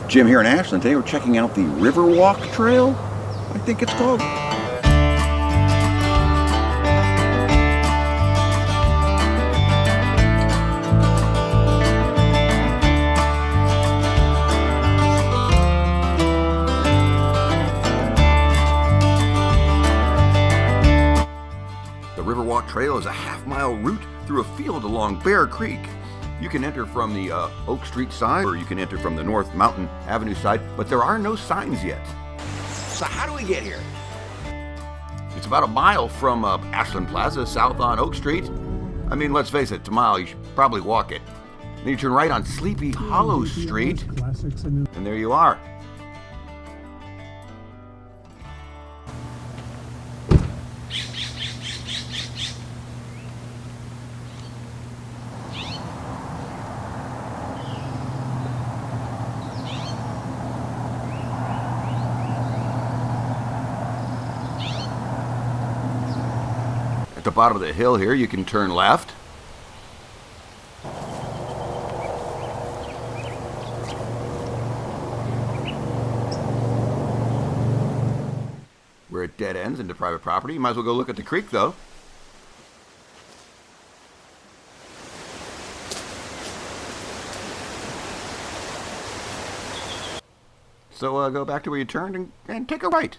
Jim here in Ashland. Today we're checking out the Riverwalk Trail, I think it's called. The Riverwalk Trail is a half-mile route through a field along Bear Creek. You can enter from the Oak Street side, or you can enter from the North Mountain Avenue side, but there are no signs yet. So how do we get here? It's about a mile from Ashland Plaza, south on Oak Street. I mean, let's face it, it's a mile, you should probably walk it. Then you turn right on Sleepy Hollow Street, and there you are. At the bottom of the hill here, you can turn left. Where it dead ends into private property. You might as well go look at the creek, though. So go back to where you turned and take a right.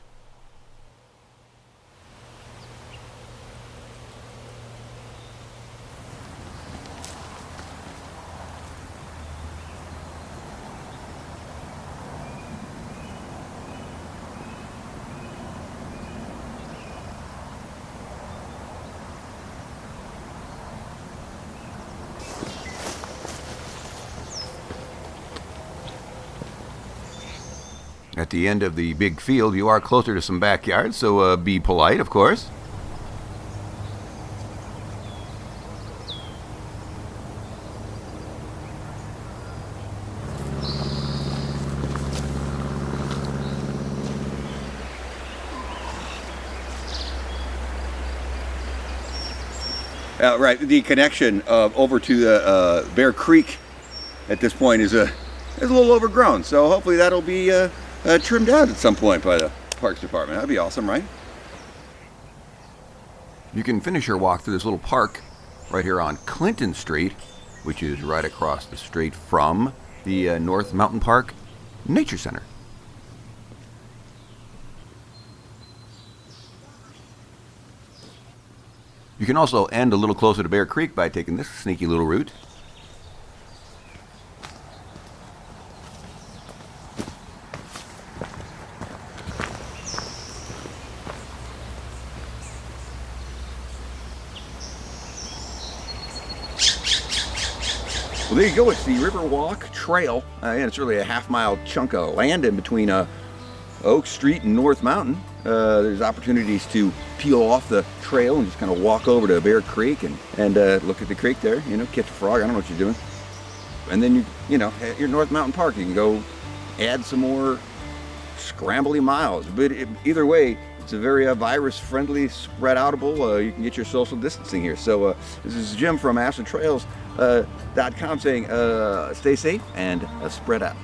At the end of the big field, you are closer to some backyards, so be polite, of course. Right, the connection over to the Bear Creek at this point is a little overgrown, so hopefully that'll be trimmed out at some point by the Parks Department. That'd be awesome, right? You can finish your walk through this little park right here on Clinton Street, which is right across the street from the North Mountain Park Nature Center. You can also end a little closer to Bear Creek by taking this sneaky little route. Well, there you go. It's the Riverwalk Trail, and it's really a half-mile chunk of land in between Oak Street and North Mountain. There's opportunities to peel off the trail and just kind of walk over to Bear Creek and look at the creek there. You know, catch a frog. I don't know what you're doing. And then you know, at your North Mountain Park, you can go add some more scrambly miles. But either way, it's a very virus-friendly, spread-outable. You can get your social distancing here. So this is Jim from AshlandTrails.com saying stay safe and spread out.